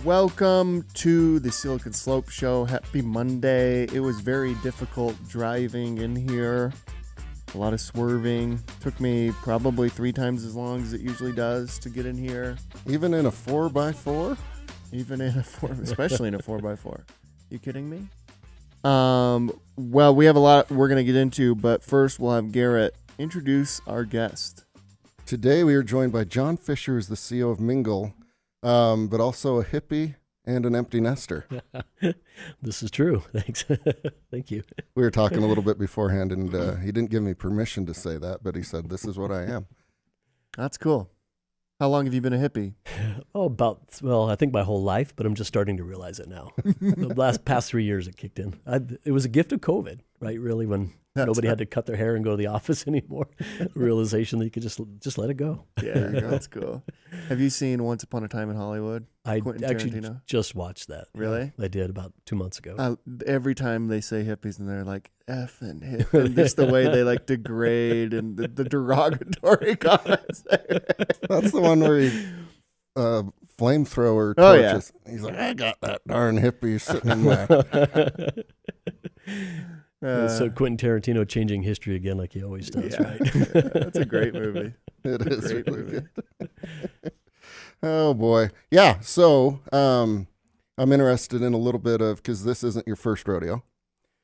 Welcome to the Silicon Slope Show. Happy Monday. It was very difficult driving in here. A lot of swerving. Took me probably 3 times as long as it usually does to get in here. Even in a 4x4? Even in a 4, especially in a 4x4. You kidding me? Well, we have a lot we're going to get into, but first we'll have Garrett introduce our guest. Today we are joined by Jon Fisher, who's the CEO of Miingl, but also a hippie and an empty nester. This is true. Thanks. Thank you. We were talking a little bit beforehand, and he didn't give me permission to say that, but he said, this is what I am. That's cool. How long have you been a hippie? I think my whole life, but I'm just starting to realize it now. The past 3 years it kicked in. It was a gift of COVID, right? Really, when nobody had to cut their hair and go to the office anymore. Realization that you could just let it go. Yeah, that's cool. Have you seen Once Upon a Time in Hollywood? I Quentin actually Tarantino? just watched that. Really? I did about 2 months ago. Every time they say hippies and they're like effing hip, and just the way they like degrade and the derogatory comments. That's the one where he flamethrower Oh, yeah. torches. He's like, I got that darn hippie sitting in my. So Quentin Tarantino changing history again like he always does, Yeah. right? That's a great movie. It is Great really movie. good. Oh boy, yeah. So I'm interested in a little bit of, because this isn't your first rodeo.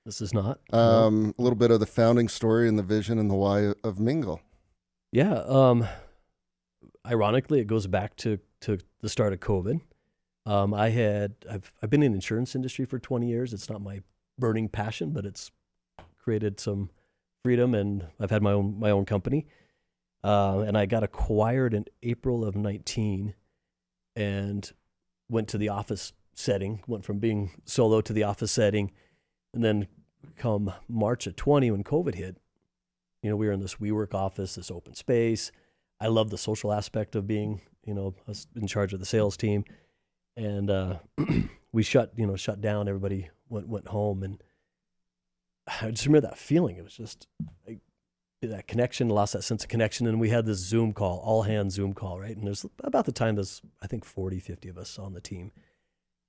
This is not. A little bit of the founding story and the vision and the why of Miingl. Yeah. Ironically, it goes back to the start of COVID. I've been in the insurance industry for 20 years. It's not my burning passion, but it's created some freedom, and I've had my own company. And I got acquired in April of 19 and went to the office setting, went from being solo to the office setting. And then come March of 20, when COVID hit, we were in this WeWork office, this open space. I love the social aspect of being, I was in charge of the sales team. And we shut down. Everybody went home. And I just remember that feeling. It was just like that connection, lost that sense of connection. And we had this Zoom call, all hands Zoom call, right? And there's about the time there's, I think, 40, 50 of us on the team.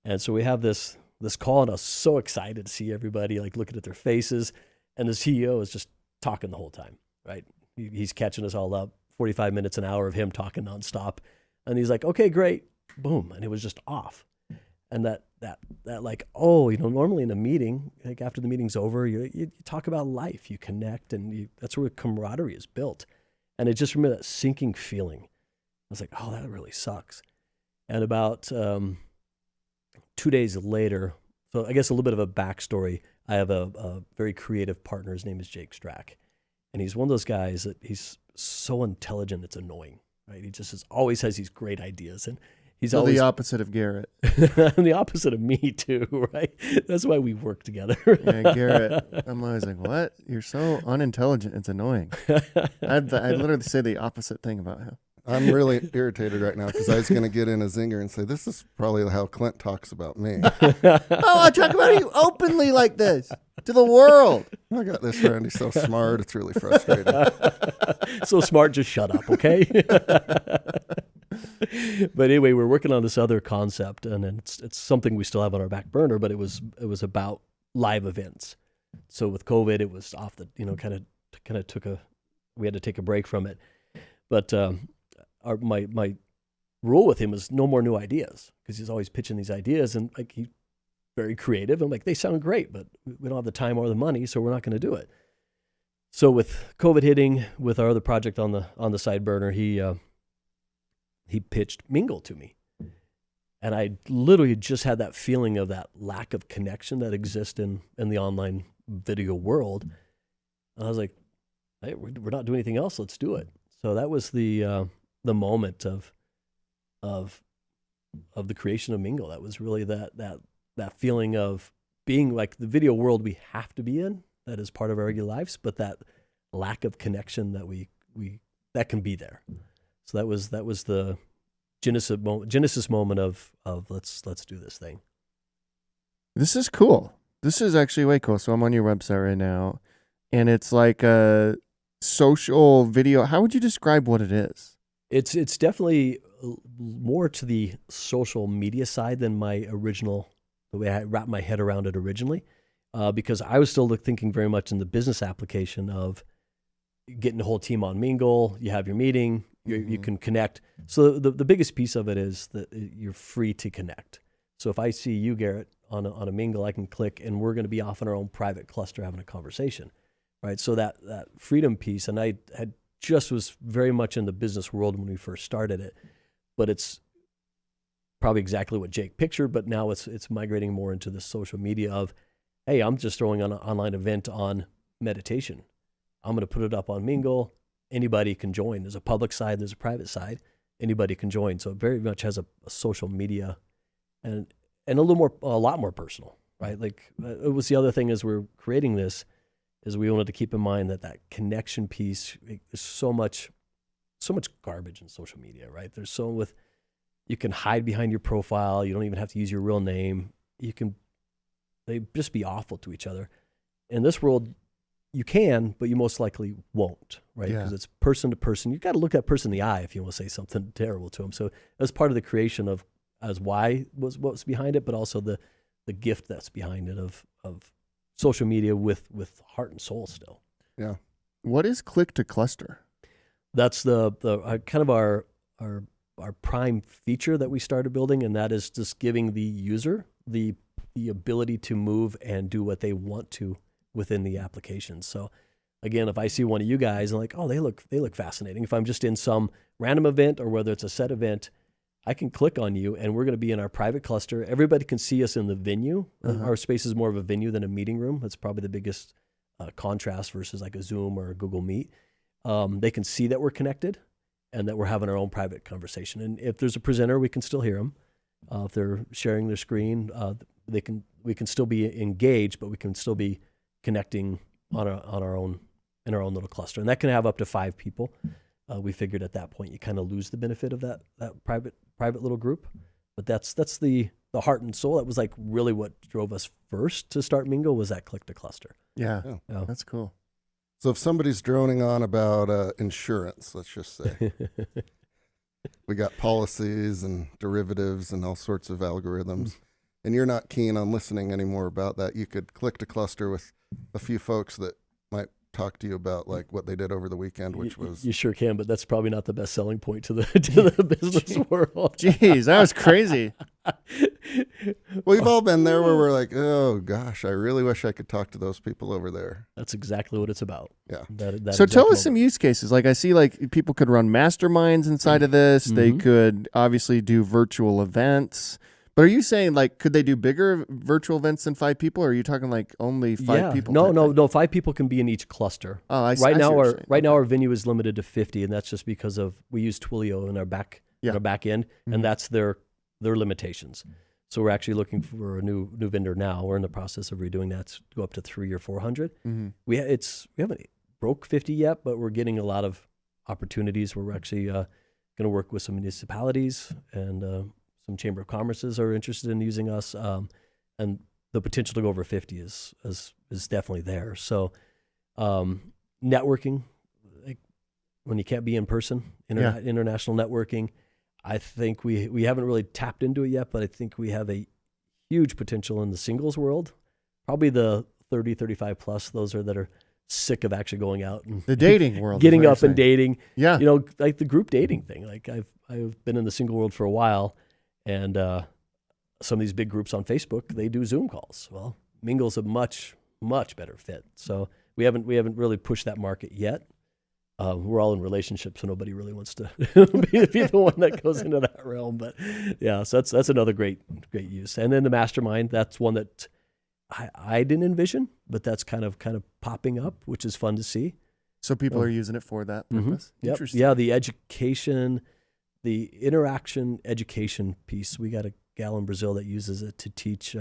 And so we have this call, and I was so excited to see everybody like looking at their faces. And the CEO is just talking the whole time, right? He's catching us all up, 45 minutes, an hour of him talking nonstop. And he's like, okay, great. Boom. And it was just off. And that like, normally in a meeting, like after the meeting's over, you talk about life, you connect, and that's where camaraderie is built. And I just remember that sinking feeling. I was like, oh, that really sucks. And about 2 days later, so I guess a little bit of a backstory, I have a very creative partner. His name is Jake Strack. And he's one of those guys that he's so intelligent, it's annoying, right? He just always has these great ideas. And he's always the opposite of Garrett. the opposite of me too, right? That's why we work together. Yeah, Garrett. I'm always like, what? You're so unintelligent. It's annoying. I'd literally say the opposite thing about him. I'm really irritated right now because I was going to get in a zinger and say, this is probably how Clint talks about me. Oh, I talk about you openly like this to the world. I got this friend. He's so smart. It's really frustrating. So smart, just shut up, okay? But anyway, we're working on this other concept, and it's something we still have on our back burner, but it was about live events. So with COVID, it was off the, kind of we had to take a break from it. But my rule with him is no more new ideas, because he's always pitching these ideas, and like he's very creative. I'm like, they sound great, but we don't have the time or the money, so we're not going to do it. So with COVID hitting, with our other project on the side burner, he pitched Miingl to me, and I literally just had that feeling of that lack of connection that exists in the online video world. And I was like, hey, we're not doing anything else. Let's do it. So that was the moment of the creation of Miingl. That was really that feeling of being like the video world we have to be in. That is part of our regular lives, but that lack of connection that we that can be there. So that was the Genesis moment of let's do this thing. This is cool. This is actually way cool. So I'm on your website right now, and it's like a social video. How would you describe what it is? It's definitely more to the social media side than the way I wrapped my head around it originally, because I was still thinking very much in the business application of getting the whole team on Miingl. You have your meeting, you can connect. So the biggest piece of it is that you're free to connect. So if I see you, Garrett, on a Miingl, I can click, and we're going to be off in our own private cluster having a conversation, right? So that freedom piece, and I was very much in the business world when we first started it, but it's probably exactly what Jake pictured, but now it's migrating more into the social media of, hey, I'm just throwing on an online event on meditation. I'm going to put it up on Miingl. Anybody can join. There's a public side, there's a private side. anybody can join. So it very much has a social media and a lot more personal, right? Like it was the other thing as we're creating this is we wanted to keep in mind that connection piece. There's so much garbage in social media, right? There's you can hide behind your profile. You don't even have to use your real name. They just be awful to each other. In this world, you can, but you most likely won't, right? Because it's person to person. You got to look that person in the eye if you want to say something terrible to them. So that's part of the creation of as why what's behind it, but also the gift that's behind it of social media with heart and soul still. Yeah. What is click to cluster? That's the kind of our prime feature that we started building, and that is just giving the user the ability to move and do what they want to within the application. So again, if I see one of you guys and like, oh, they look fascinating. If I'm just in some random event or whether it's a set event, I can click on you and we're going to be in our private cluster. Everybody can see us in the venue. Our space is more of a venue than a meeting room. That's probably the biggest contrast versus like a Zoom or a Google Meet. They can see that we're connected and that we're having our own private conversation. And if there's a presenter, we can still hear them. If they're sharing their screen, we can still be engaged, but we can still be connecting in our own little cluster. And that can have up to 5 people. We figured at that point you kind of lose the benefit of that private little group. But that's the heart and soul. That was like really what drove us first to start Miingl was that click to cluster. Yeah. That's cool. So if somebody's droning on about insurance, let's just say, we got policies and derivatives and all sorts of algorithms, and you're not keen on listening anymore about that, you could click to cluster with a few folks that might talk to you about like what they did over the weekend, which was... You sure can, but that's probably not the best selling point to the business world. Jeez, that was crazy. We've all been there where we're like, oh gosh, I really wish I could talk to those people over there. That's exactly what it's about. Yeah. So tell us some use cases. Like I see like people could run masterminds inside of this. They could obviously do virtual events. But are you saying like could they do bigger virtual events than 5 people, or are you talking like only 5 people? No. 5 people can be in each cluster. Oh, I see. Right now our venue is limited to 50, and that's just because we use Twilio in our back end, and that's their limitations. So we're actually looking for a new vendor now. We're in the process of redoing that to go up to 300 or 400. We haven't broke 50 yet, but we're getting a lot of opportunities where we're actually going to work with some municipalities and some chamber of commerces are interested in using us, and the potential to go over 50 is definitely there. So networking, like when you can't be in person, international networking, I think we haven't really tapped into it yet, but I think we have a huge potential in the singles world. Probably the 30, 35 plus, those that are sick of actually going out and the dating world, getting up and dating. Yeah. Like the group dating thing. Like I've been in the single world for a while, and some of these big groups on Facebook, they do Zoom calls. Well, Miingl's a much, much better fit. So we haven't really pushed that market yet. We're all in relationships, so nobody really wants to be the one that goes into that realm. But yeah, so that's another great use. And then the mastermind, that's one that I didn't envision, but that's kind of popping up, which is fun to see. So people are using it for that purpose. Interesting. Yeah, the education, the interaction education piece. We got a gal in Brazil that uses it to teach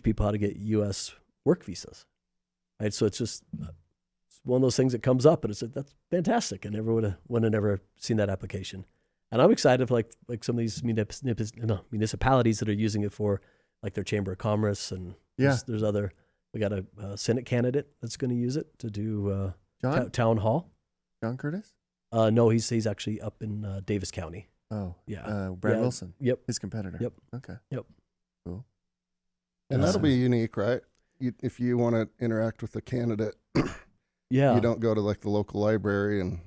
people how to get U.S. work visas. Right, so it's just one of those things that comes up, and it's that's fantastic. I never would have never seen that application, and I'm excited for like some of these municipalities that are using it for like their chamber of commerce, and there's other. We got a Senate candidate that's going to use it to do town hall. John Curtis? No, he's actually up in Davis County. Oh, yeah. Brad Wilson. Yep. His competitor. Yep. Okay. Yep. Cool. And that'll be unique, right? If you want to interact with the candidate, you don't go to like the local library and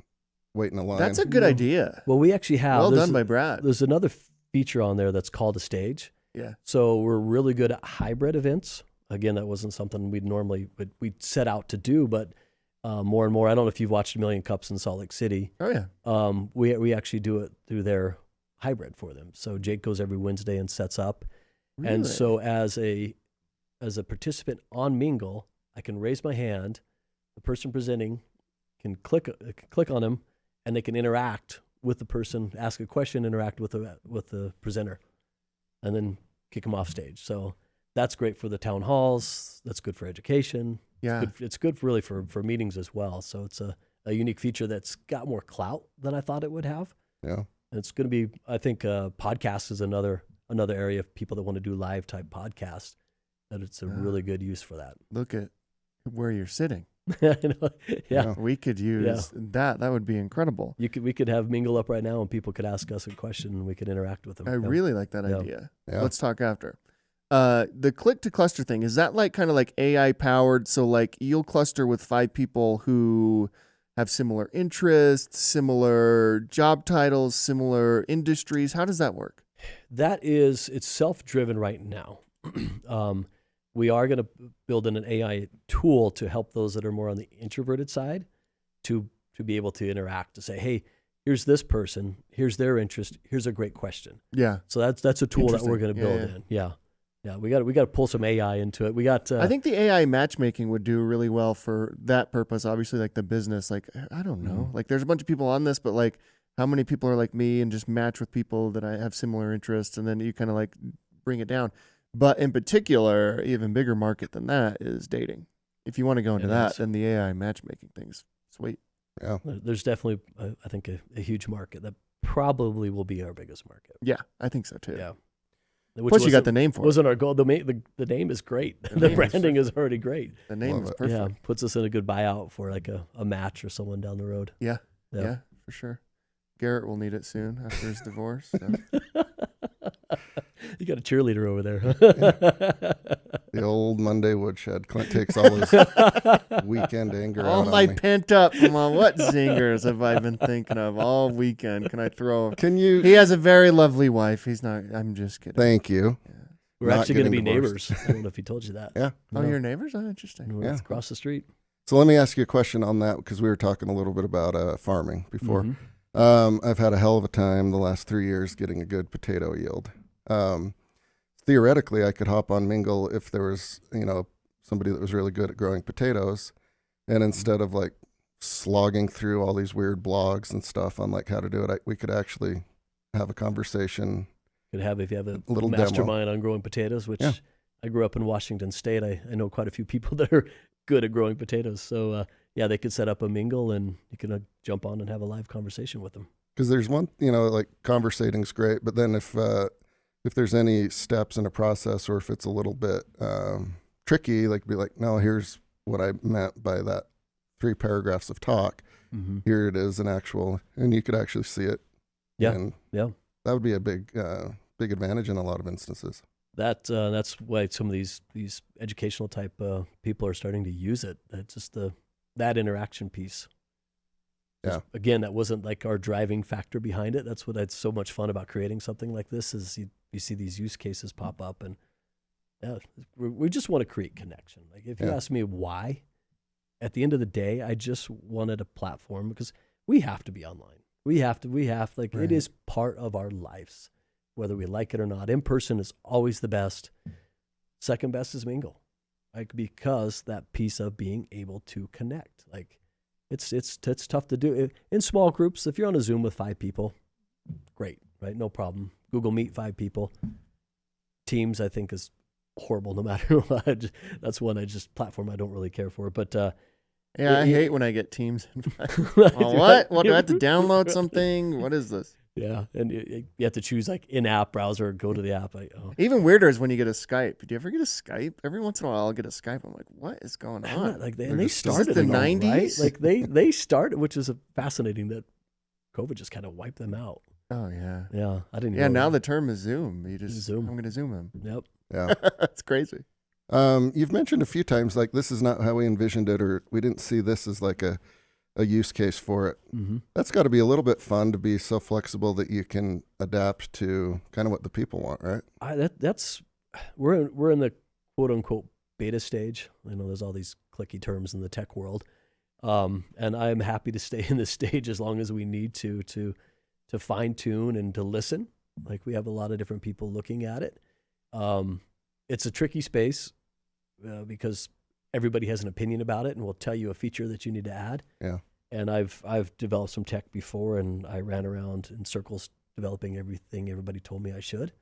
wait in a line. That's a good idea. Well, we actually have. Well done by Brad. There's another feature on there that's called a stage. Yeah. So we're really good at hybrid events. Again, that wasn't something we'd set out to do, but more and more. I don't know if you've watched A Million Cups in Salt Lake City. Oh yeah. We actually do it through their hybrid for them. So Jake goes every Wednesday and sets up, Really? and so as a participant on Miingl, I can raise my hand. The person presenting can click on him, and they can interact with the person, ask a question, interact with the presenter, and then kick them off stage. So that's great for the town halls. That's good for education. Yeah. It's good really for meetings as well. So it's a unique feature that's got more clout than I thought it would have. Yeah. And it's going to be, I think, podcast is another area of people that want to do live type podcasts. That it's a really good use for that. Look at where you're sitting. I know. Yeah. We could use that. That would be incredible. We could have Miingl up right now and people could ask us a question and we could interact with them. I really like that idea. Yeah. Let's talk after. The click to cluster thing, is that like kind of like AI powered? So like you'll cluster with 5 people who have similar interests, similar job titles, similar industries. How does that work? It's self-driven right now. We are going to build in an AI tool to help those that are more on the introverted side to be able to interact, to say, hey, here's this person, here's their interest, here's a great question. Yeah. So that's a tool that we're going to build in. Yeah. Yeah, we got to pull some AI into it. We got. I think the AI matchmaking would do really well for that purpose. Obviously, like the business, like I don't know, like there's a bunch of people on this, but like how many people are like me and just match with people that I have similar interests, and then you kind of like bring it down. But in particular, even bigger market than that is dating. If you want to go into that, then the AI matchmaking thing's sweet. Yeah, there's definitely, I think, a huge market that probably will be our biggest market. Yeah, I think so too. Yeah. Plus, you got the name for it. Wasn't our goal? The name is great. The branding is already great. The name is perfect. Yeah, puts us in a good buyout for like a match or someone down the road. Yeah, for sure. Garrett will need it soon after his divorce. So. You got a cheerleader over there. The old Monday woodshed. Clint takes all his weekend anger all out my on me. pent up. What zingers have I been thinking of all weekend? Can I throw? He has a very lovely wife. He's not. I'm just kidding. Thank you. Yeah. We're actually going to be neighbors. I don't know if he told you that. Yeah. Oh, your neighbors? Oh, interesting. We're across the street. So let me ask you a question on that, because we were talking a little bit about farming before. Mm-hmm. I've had a hell of a time the last 3 years getting a good potato yield. Theoretically, I could hop on Miingl if there was, somebody that was really good at growing potatoes, and instead of like slogging through all these weird blogs and stuff on like how to do it, we could actually have a conversation. If you have a little mastermind demo on growing potatoes, which I grew up in Washington State. I know quite a few people that are good at growing potatoes. So they could set up a Miingl and you can jump on and have a live conversation with them. Because there's one, like conversating's great, but then if there's any steps in a process, or if it's a little bit tricky, like be like, no, here's what I meant by that 3 paragraphs of talk. Mm-hmm. Here it is, and you could actually see it. Yeah, and that would be a big advantage in a lot of instances. That's why some of these educational type people are starting to use it. It's just that interaction piece. Yeah. Again, that wasn't like our driving factor behind it. That's what's so much fun about creating something like this is you see these use cases pop up, and we just want to create connection. Like if you ask me why, at the end of the day, I just wanted a platform because we have to be online. We have right. It is part of our lives, whether we like it or not. In person is always the best. Second best is Miingl, like because that piece of being able to connect, like. It's tough to do in small groups. If you're on a Zoom with 5 people, great, right? No problem. Google Meet 5 people. Teams, I think, is horrible no matter what. That's one platform I don't really care for. But I hate when I get Teams. What? What do I have to download something? What is this? Yeah, and you have to choose like in-app browser or go to the app. Even weirder is when you get a Skype. Do you ever get a Skype? Every once in a while, I'll get a Skype. I'm like, what is going on? They started in the 90s, right? Like they started, which is fascinating that COVID just kind of wiped them out. Oh yeah, yeah. I didn't. Yeah, now the term is Zoom. You just Zoom. I'm going to Zoom him. Yep. Yeah, that's crazy. You've mentioned a few times like this is not how we envisioned it, or we didn't see this as like a use case for it. Mm-hmm. That's got to be a little bit fun to be so flexible that you can adapt to kind of what the people want, right? We're in the quote unquote beta stage. I know there's all these clicky terms in the tech world, and I'm happy to stay in this stage as long as we need to fine tune and to listen. Like we have a lot of different people looking at it. It's a tricky space because everybody has an opinion about it and will tell you a feature that you need to add. Yeah. and I've developed some tech before, and I ran around in circles developing everything everybody told me I should.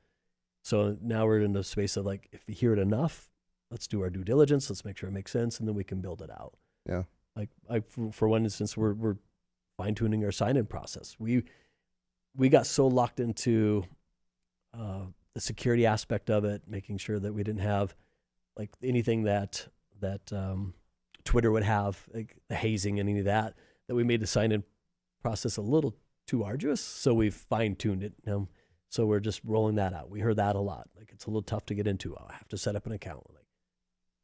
So now we're in the space of like, if we hear it enough, let's do our due diligence. Let's make sure it makes sense, and then we can build it out. Yeah. Like for one instance, we're fine tuning our sign in process. We got so locked into the security aspect of it, making sure that we didn't have like anything that Twitter would have, like the hazing and any of that we made the sign in process a little too arduous. So we've fine tuned it now. So we're just rolling that out. We heard that a lot. Like, it's a little tough to get into. I have to set up an account. Like,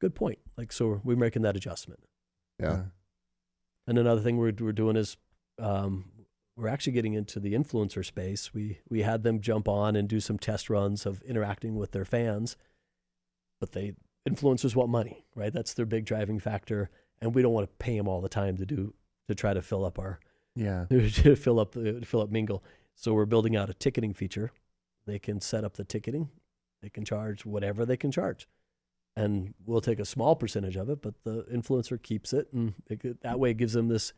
good point. Like, so we're making that adjustment. Yeah. And another thing we're doing is we're actually getting into the influencer space. We had them jump on and do some test runs of interacting with their fans, but influencers want money, right? That's their big driving factor, and we don't want to pay them all the time to try to fill up to fill up Miingl. So we're building out a ticketing feature. They can set up the ticketing. They can charge whatever they can charge. And we'll take a small percentage of it, but the influencer keeps it. And that way it gives them this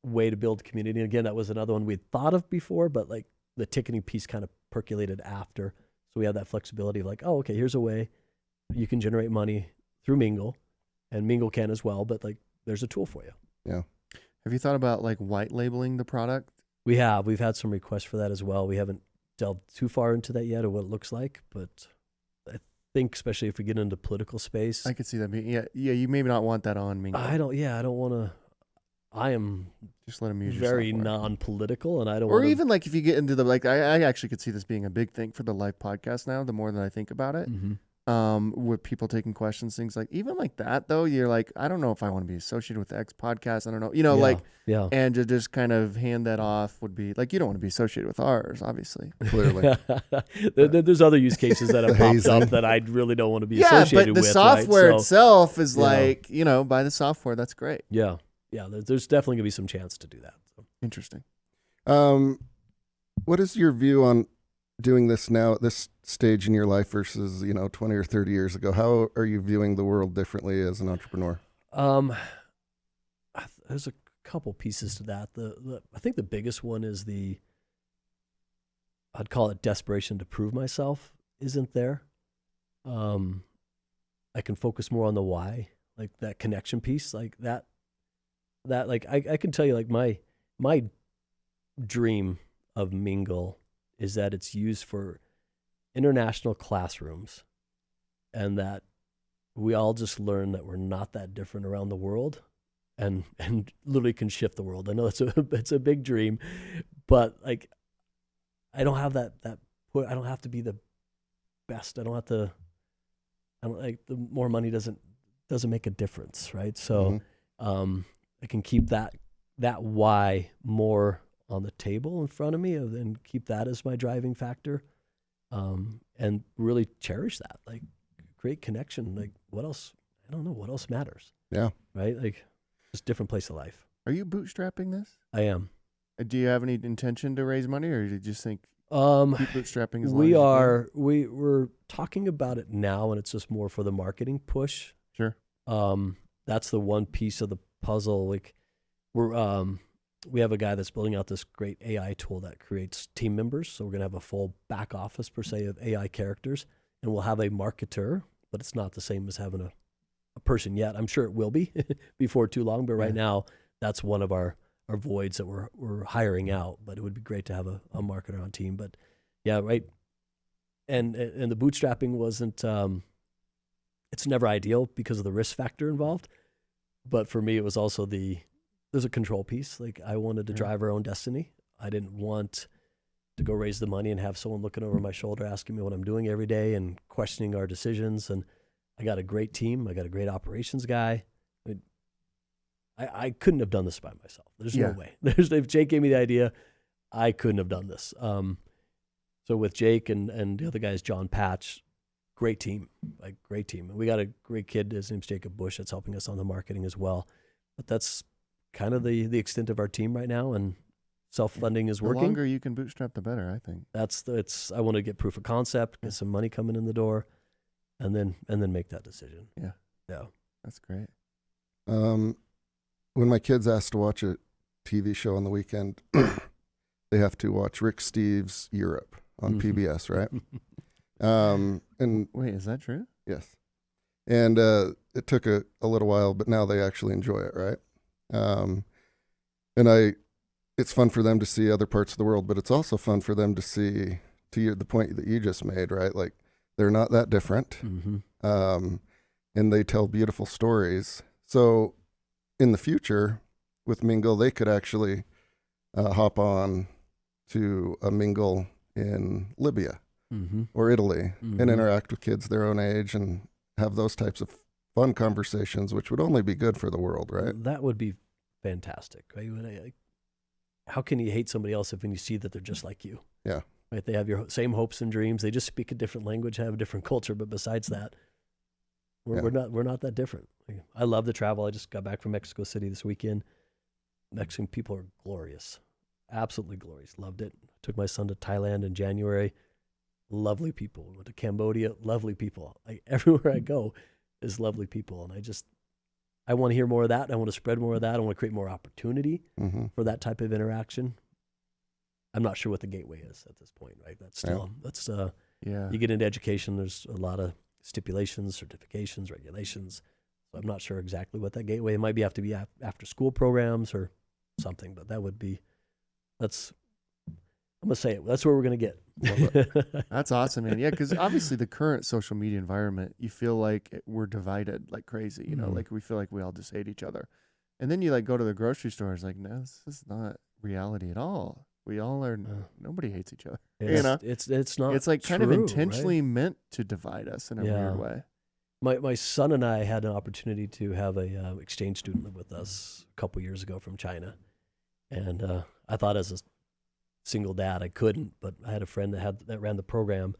way to build community. And again, that was another one we'd thought of before, but like the ticketing piece kind of percolated after. So we have that flexibility of like, oh, okay, here's a way you can generate money through Miingl, and Miingl can as well, but like there's a tool for you. Yeah. Have you thought about like white labeling the product? We've had some requests for that as well. We haven't delved too far into that yet or what it looks like, but I think especially if we get into political space, I could see that being, yeah. You maybe not want that on Miingl. I don't want to. I am just let them use your very software. non-political, and I don't. Or even like if you get into the like, I actually could see this being a big thing for the live podcast now. The more that I think about it, with people taking questions, things like even like that though, you're like, I don't know if I want to be associated with the X podcast. I don't know, and to just kind of hand that off would be like, you don't want to be associated with ours, obviously. Clearly. There's other use cases that have popped up that I really don't want to be associated with. Yeah, but the software right? itself is like, buy the software. That's great. Yeah. There's definitely gonna be some chance to do that. So. Interesting. What is your view on doing this now at this stage in your life versus 20 or 30 years ago? How are you viewing the world differently as an entrepreneur? There's a couple pieces to that. I think the biggest one is I'd call it desperation to prove myself isn't there. I can focus more on the why, like that connection piece, like that like I can tell you like my dream of Miingl is that it's used for international classrooms, and that we all just learn that we're not that different around the world, and literally can shift the world. I know it's a big dream, but like I don't have that I don't have to be the best. I don't like the more money doesn't make a difference, right? So I can keep that why more on the table in front of me and keep that as my driving factor, and really cherish that, like create connection. Like what else? I don't know what else matters. Yeah. Right. Like just different place of life. Are you bootstrapping this? I am. Do you have any intention to raise money, or do you just think keep bootstrapping as long we as are, we're talking about it now, and it's just more for the marketing push. Sure. That's the one piece of the puzzle. Like we have a guy that's building out this great AI tool that creates team members. So we're going to have a full back office per se of AI characters, and we'll have a marketer, but it's not the same as having a person yet. I'm sure it will be before too long, but right now that's one of our voids that we're hiring out, but it would be great to have a marketer on team. But yeah, right. And the bootstrapping wasn't, it's never ideal because of the risk factor involved. But for me, it was also there's a control piece. Like I wanted to drive our own destiny. I didn't want to go raise the money and have someone looking over my shoulder asking me what I'm doing every day and questioning our decisions. And I got a great team. I got a great operations guy. I couldn't have done this by myself. There's no way. If Jake gave me the idea, I couldn't have done this. So with Jake and the other guys, John Patch, great team. And we got a great kid. His name's Jacob Bush that's helping us on the marketing as well. But that's kind of the extent of our team right now, and self-funding is working. The longer you can bootstrap, the better, I think. I want to get proof of concept, get some money coming in the door, and then make that decision. Yeah. Yeah. That's great. When my kids ask to watch a TV show on the weekend. They have to watch Rick Steves' Europe on PBS, right? And Wait, is that true? yes. And it took a little while, but now they actually enjoy it, right? It's fun for them to see other parts of the world, but it's also fun for them to see, the point that you just made, right? Like, they're not that different, and they tell beautiful stories. So in the future, with Miingl, they could actually hop on to a Miingl in Libya or Italy and interact with kids their own age and have those types of fun conversations, which would only be good for the world, right? That would be fantastic. Right? How can you hate somebody else when you see that they're just like you? Yeah. Right? They have your same hopes and dreams. They just speak a different language, have a different culture. But besides that, we're not that different. I love the travel. I just got back from Mexico City this weekend. Mexican people are glorious, absolutely glorious. Loved it. Took my son to Thailand in January. Lovely people. Went to Cambodia. Lovely people. Everywhere I go is lovely people, and I want to hear more of that. I want to spread more of that. I want to create more opportunity for that type of interaction. I'm not sure what the gateway is at this point, right? You get into education, there's a lot of stipulations, certifications, regulations. So I'm not sure exactly what that gateway, it might have to be after school programs or something, but I'm going to say it. That's where we're going to get. That's awesome, man. Yeah, because obviously the current social media environment, you feel like we're divided like crazy. You know, like we feel like we all just hate each other. And then you like go to the grocery store, it's like, no, this is not reality at all. We all are. Nobody hates each other. It's not. It's like kind true, of intentionally right? meant to divide us in a weird way. My son and I had an opportunity to have a exchange student live with us a couple years ago from China, and I thought as a single dad I couldn't, but I had a friend that ran the program,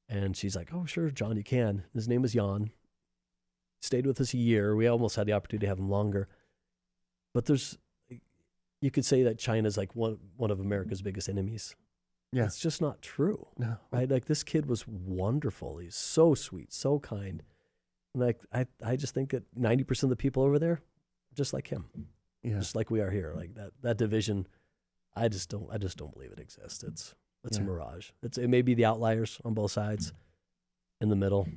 and she's like, "Oh, sure, John, you can." His name was Jan. Stayed with us a year. We almost had the opportunity to have him longer, but you could say that China's like one of America's biggest enemies. Yeah. It's just not true. No. Right? Like, this kid was wonderful. He's so sweet, so kind. Like, I just think that 90% of the people over there are just like him. Yeah. Just like we are here. Like that division, I just don't believe it exists. It's a mirage. It may be the outliers on both sides. In the middle,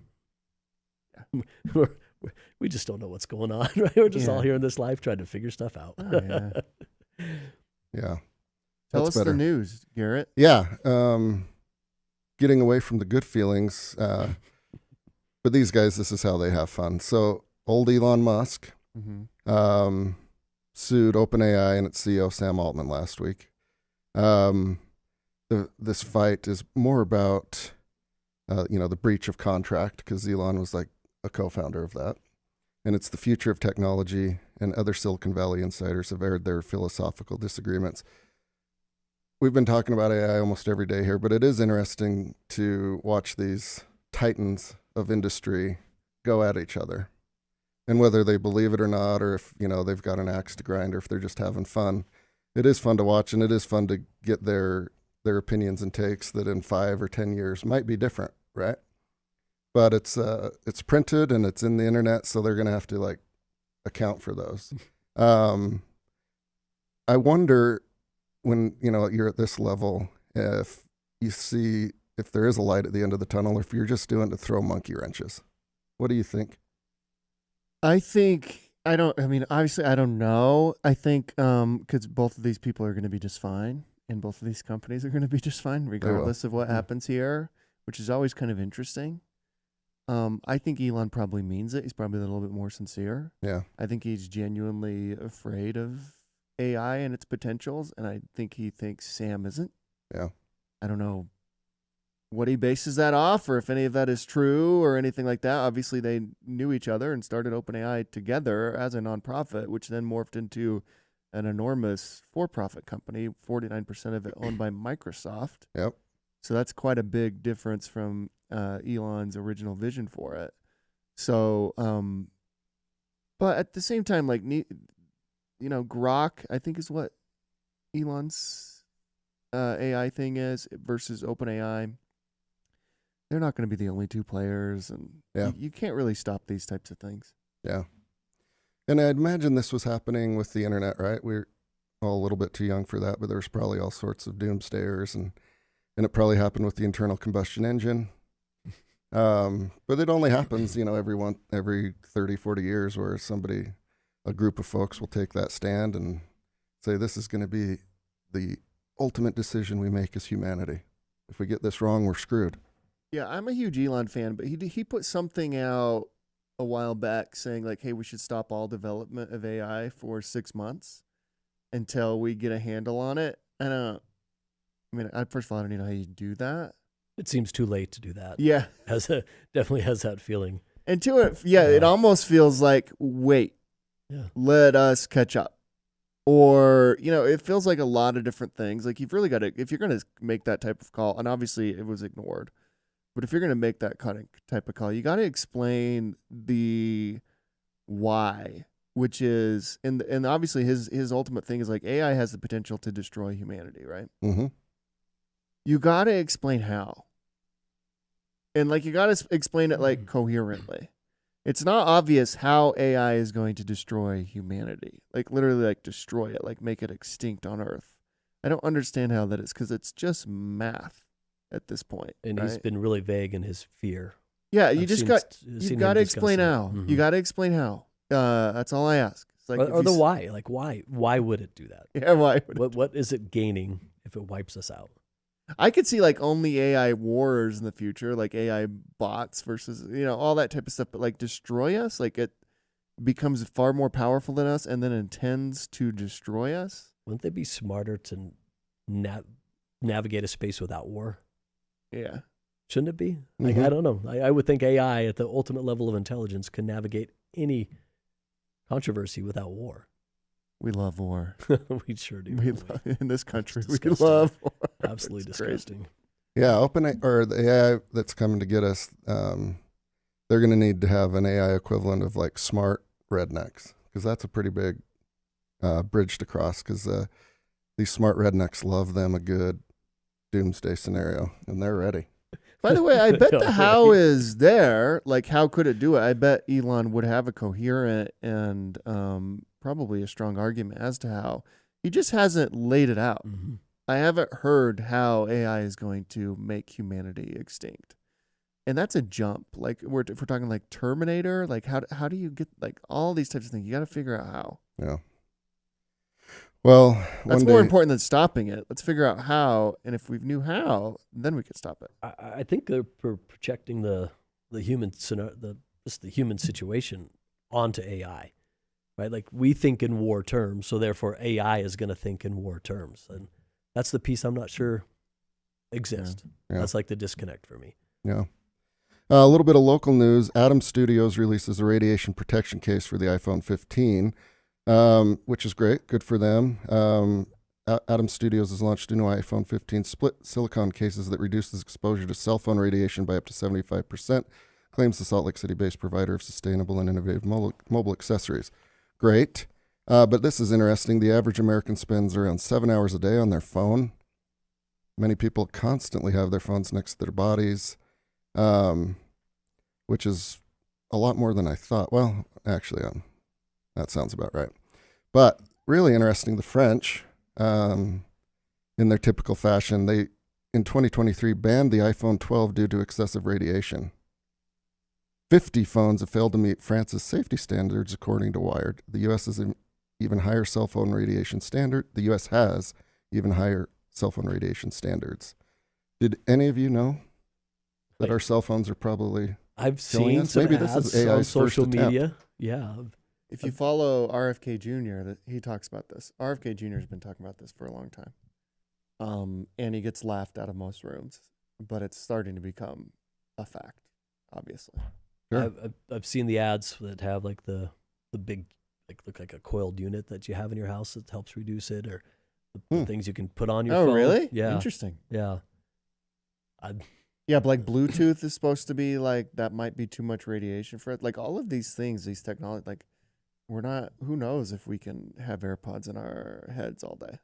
we just don't know what's going on, right? We're just all here in this life trying to figure stuff out. Yeah. Tell us the news, Garrett. Yeah. Getting away from the good feelings. For these guys, this is how they have fun. So old Elon Musk sued OpenAI and its CEO, Sam Altman, last week. This fight is more about, the breach of contract, because Elon was like a co-founder of that. And it's the future of technology, and other Silicon Valley insiders have aired their philosophical disagreements. We've been talking about AI almost every day here, but it is interesting to watch these titans of industry go at each other. And whether they believe it or not, or if, they've got an axe to grind, or if they're just having fun, it is fun to watch, and it is fun to get their opinions and takes that in 5 or 10 years might be different, right? But it's printed and it's in the internet, so they're going to have to account for those. I wonder, when you're at this level, if you see if there is a light at the end of the tunnel, or if you're just doing to throw monkey wrenches. What do you think? Obviously I don't know. I think because both of these people are going to be just fine, and both of these companies are going to be just fine regardless of what happens here, which is always kind of interesting. I think Elon probably means it. He's probably a little bit more sincere. Yeah. I think he's genuinely afraid of AI and its potentials, and I think he thinks Sam isn't. Yeah. I don't know what he bases that off, or if any of that is true or anything like that. Obviously, they knew each other and started OpenAI together as a nonprofit, which then morphed into an enormous for-profit company, 49% of it owned by Microsoft. Yep. So that's quite a big difference from Elon's original vision for it. So, but at the same time, Grok, I think, is what Elon's AI thing is versus OpenAI. They're not going to be the only two players, and you can't really stop these types of things. Yeah. And I'd imagine this was happening with the internet, right? all a little bit too young for that, but there's probably all sorts of doomsdayers, and it probably happened with the internal combustion engine. But it only happens, every 30, 40 years where a group of folks will take that stand and say, this is going to be the ultimate decision we make as humanity. If we get this wrong, we're screwed. Yeah, I'm a huge Elon fan, but he put something out a while back saying like, hey, we should stop all development of AI for 6 months until we get a handle on it. First of all, I don't even know how you do that. It seems too late to do that. Yeah. Definitely has that feeling. And it almost feels like, wait, let us catch up. Or, it feels like a lot of different things. Like you've really got to, if you're going to make that type of call, and obviously it was ignored, but if you're going to make that type of call, you got to explain the why, which is, and obviously his ultimate thing is like AI has the potential to destroy humanity, right? Mm-hmm. You got to explain how. And like you got to explain it like coherently. It's not obvious how AI is going to destroy humanity. Like literally like destroy it, like make it extinct on Earth. I don't understand how that is because it's just math at this point. And right? he's been really vague in his fear. Yeah, you've got to explain how. Mm-hmm. You got to explain how. That's all I ask. It's like or the why. Like why? Why would it do that? Yeah, why? What is it gaining if it wipes us out? I could see like only AI wars in the future, like AI bots versus, all that type of stuff, but like destroy us, like it becomes far more powerful than us and then intends to destroy us. Wouldn't they be smarter to navigate a space without war? Yeah. Shouldn't it be? Like, I don't know. I would think AI at the ultimate level of intelligence can navigate any controversy without war. We love war. We sure do. In this country, we love war. Absolutely disgusting. Yeah, the AI that's coming to get us, they're going to need to have an AI equivalent of like smart rednecks, because that's a pretty big bridge to cross, because these smart rednecks love them a good doomsday scenario, and they're ready. By the way, I bet the how is there. Like, how could it do it? I bet Elon would have a coherent and probably a strong argument as to how. He just hasn't laid it out. Mm-hmm. I haven't heard how AI is going to make humanity extinct. And that's a jump. Like, if we're talking like Terminator, like how do you get like all these types of things? You got to figure out how. Yeah. Well, that's more important than stopping it. Let's figure out how, and if we knew how, then we could stop it. I think they're projecting the human the human situation onto AI, right? Like we think in war terms, so therefore AI is going to think in war terms, and that's the piece I'm not sure exists. Yeah. That's like the disconnect for me. Yeah. A little bit of local news. Atom Studios releases a radiation protection case for the iPhone 15. Which is great. Good for them. Atom Studios has launched a new iPhone 15 split silicon cases that reduces exposure to cell phone radiation by up to 75%, claims the Salt Lake City-based provider of sustainable and innovative mobile accessories. Great. But this is interesting. The average American spends around 7 hours a day on their phone. Many people constantly have their phones next to their bodies, which is a lot more than I thought. Well, actually, that sounds about right. But really interesting, the French, in their typical fashion, they, in 2023, banned the iPhone 12 due to excessive radiation. 50 phones have failed to meet France's safety standards, according to Wired. The U.S. has even higher cell phone radiation standard. The U.S. has even higher cell phone radiation standards. Did any of you know that our cell phones are probably I've seen some Maybe ads this is AI's on social first attempt. media. Yeah. If you follow RFK Jr., he talks about this. RFK Jr. has been talking about this for a long time. And he gets laughed out of most rooms, but it's starting to become a fact, obviously. Sure. I've seen the ads that have like the big, like look like a coiled unit that you have in your house that helps reduce it, or the things you can put on your phone. Oh, really? Yeah. Interesting. Yeah. Yeah, but like Bluetooth is supposed to be like, that might be too much radiation for it. Like all of these things, these technology, like who knows if we can have AirPods in our heads all day.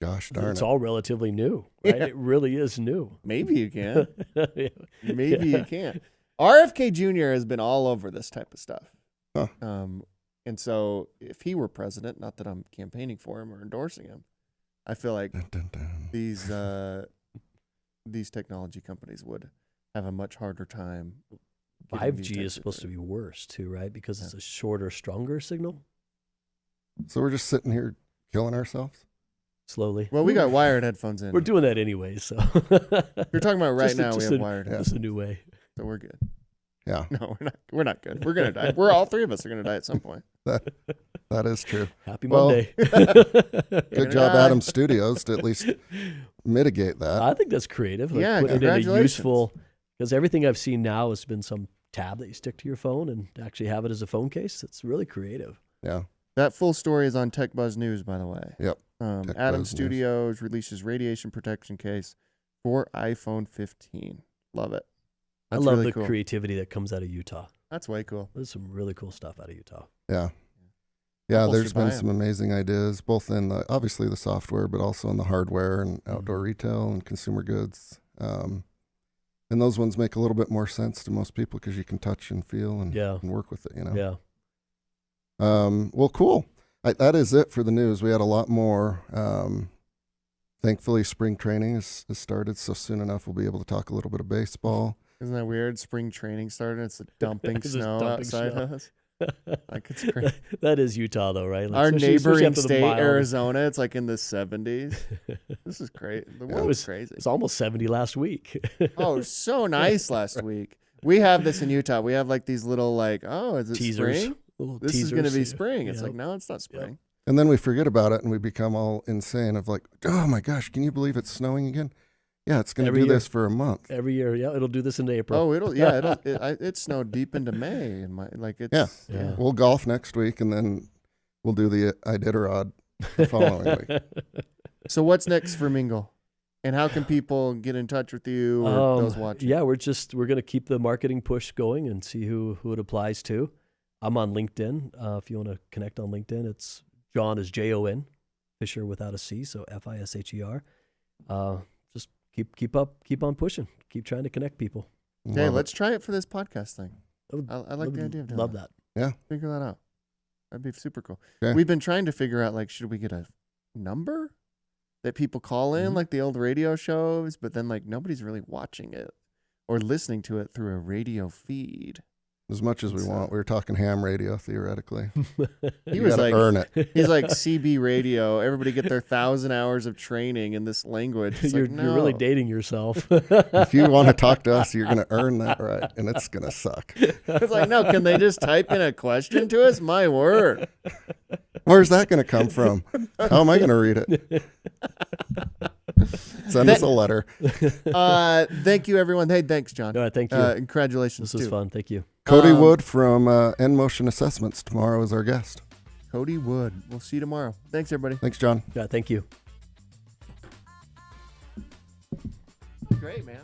Gosh darn It's it. all relatively new, right? Yeah. It really is new. Maybe you can. Yeah. Maybe you can. RFK Jr. has been all over this type of stuff. Huh. And so if he were president, not that I'm campaigning for him or endorsing him, I feel like Dun, dun, dun. these technology companies would have a much harder time. 5G is supposed to be worse too, right? Because it's a shorter, stronger signal. So we're just sitting here killing ourselves? Slowly. Well, we got wired headphones in. We're doing that anyway, so. You're talking about right Just now. We have wired Just headphones, a new way. so we're good. Yeah, No, we're not. We're not good. We're gonna die. We're all three of us are gonna die at some point. that is true. Happy Well, Monday. Good job, die. Adam Studios, to at least mitigate that. I think that's creative. Like Yeah, putting it in a congratulations. useful, because everything I've seen now has been some tab that you stick to your phone and to actually have it as a phone case. It's really creative. Yeah. That full story is on Tech Buzz News, by the way. Yep. Tech Adam Buzz News. Studios releases radiation protection case for iPhone 15. Love it. I That's love really the cool. creativity that comes out of Utah. That's way cool. There's some really cool stuff out of Utah. Yeah. Yeah, Apple there's should buy been 'em. some amazing ideas, both in obviously the software, but also in the hardware and outdoor retail and consumer goods. And those ones make a little bit more sense to most people because you can touch and feel and work with it, Yeah. Well, cool. That is it for the news. We had a lot more. Thankfully, spring training has started, so soon enough we'll be able to talk a little bit of baseball. Isn't that weird? Spring training started. It's dumping It's just snow dumping outside snow. us. Like it's crazy. That is Utah, though, right? Like, Our especially neighboring after the state, mild- Arizona, it's like in the 70s. This is great. The It world was is crazy. It's almost 70 last week. Oh, so nice last week. We have this in Utah. We have like these little is it Teasers. spring? Little This is going to be teasers. spring. It's Yep. like, no, it's not spring. And then we forget about it and we become all insane of like, oh my gosh, can you believe it's snowing again? Yeah, it's going to Every do year. this for a month. Every year, yeah, it'll do this in April. Oh, it snowed deep into May. And it's, Yeah. We'll golf next week and then we'll do the Iditarod the following week. So what's next for Miingl? And how can people get in touch with you or those watching? Yeah, we're going to keep the marketing push going and see who it applies to. I'm on LinkedIn. If you want to connect on LinkedIn, it's Jon is Jon, Fisher without a C, so Fisher. Just keep on pushing. Keep trying to connect people. Okay, Love let's try it for this podcast thing. I like Love- the idea of doing Love that. that. Figure that out. That'd be super cool. Okay. We've been trying to figure out, like, should we get a number that people call in, Mhm. like the old radio shows, but then, like, nobody's really watching it or listening to it through a radio feed. As much as we want. We were talking ham radio, theoretically. He You was gotta like, earn it. he's like CB radio. Everybody get their 1,000 hours of training in this language. It's You're like, no. you're really dating yourself. If you want to talk to us, you're going to earn that right, and it's going to suck. It's like, no, can they just type in a question to us? My word. Where's that going to come from? How am I going to read it? Send us a letter. Thank you, everyone. Hey, thanks, Jon. All right, thank you. Congratulations, This was too. fun. Thank you. Cody Wood from N Motion Assessments tomorrow is our guest. Cody Wood. We'll see you tomorrow. Thanks, everybody. Thanks, Jon. Yeah, thank you. Great, man.